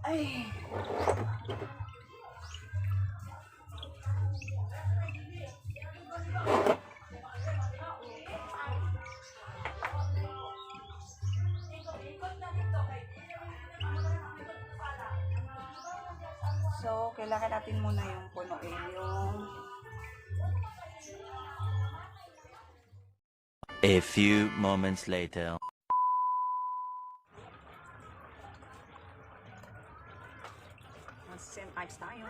Ay. So, kailangan natin muna yung punuin yung A few moments later. same types tayo.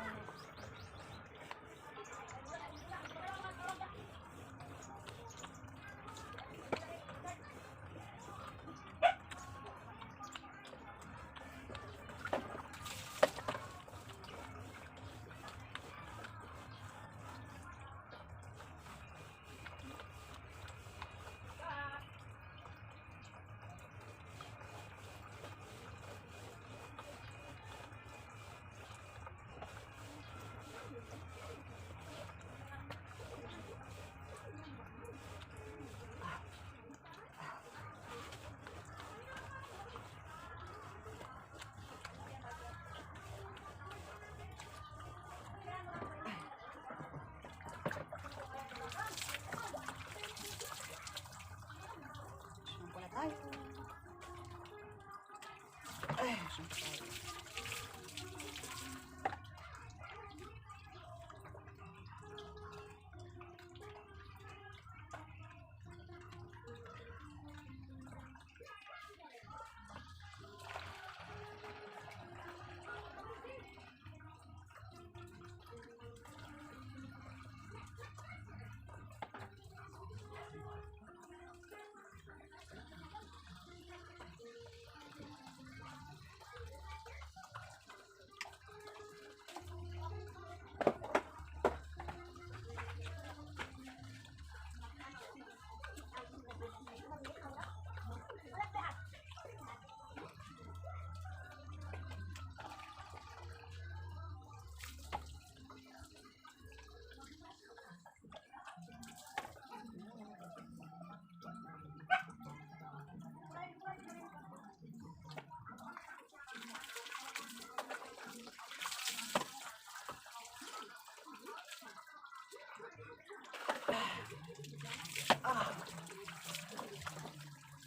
Ay, shampoo tayo.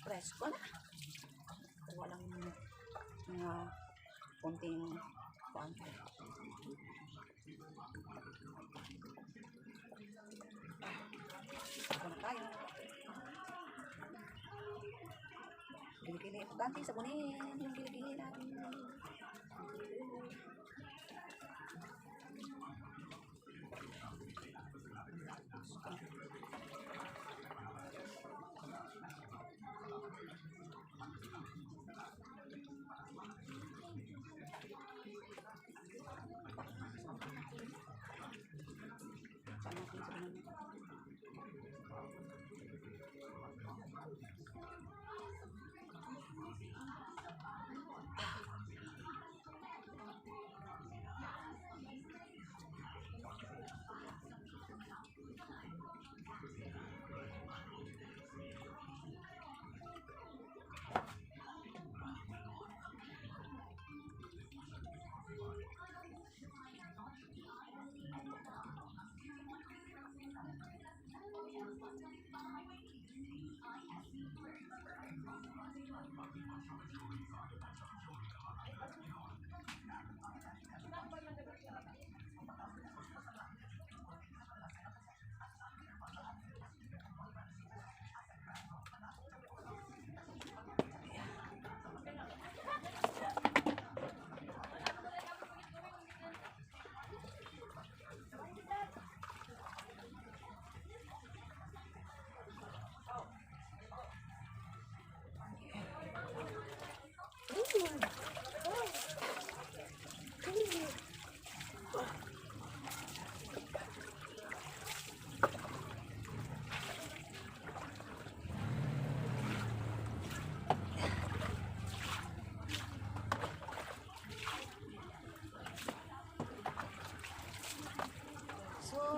Presko na. Walang mga konting kuwanto. Ito na tayo. Kilikili. Ganti, sabunin yung kilikili natin.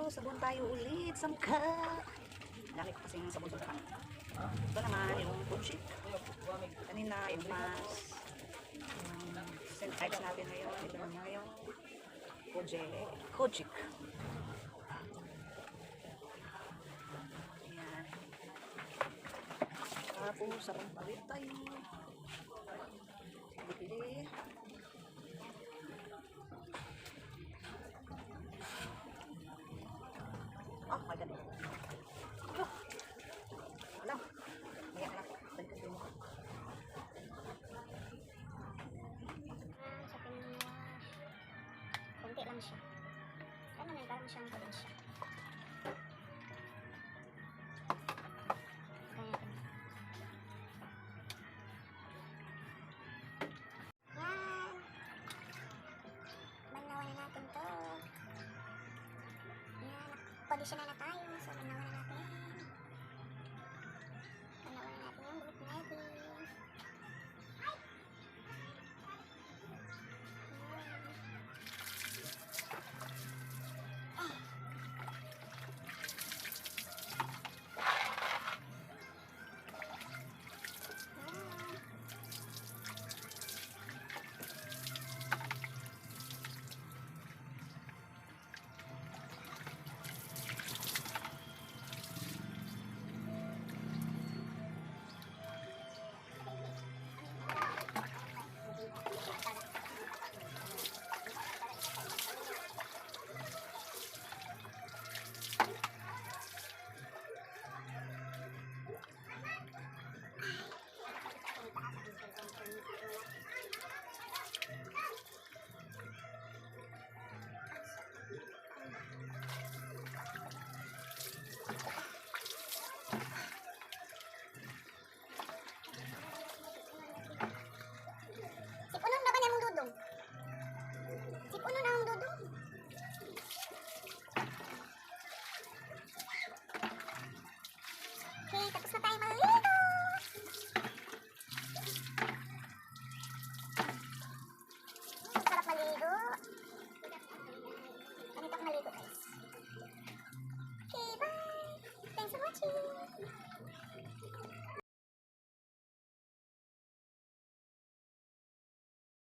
Sabon tayo ulit. Sangka. Dami ko kasing sabon sa kanya. Ito naman yung food sheet. Kanina yung mask. Send types natin ngayon. Ito naman yung Kojik. Ayan. Tapos, sarang palit tayo. Bili. Oh, my God. Oh. Alam. Ayan na. Balikan din mo. Sa Pilipinas. Kunti lang siya. Ano na, parang siyang kulit siya. Kaya ito. Yan! Banawan na natin to. Yan, nakapodisyon na tayo.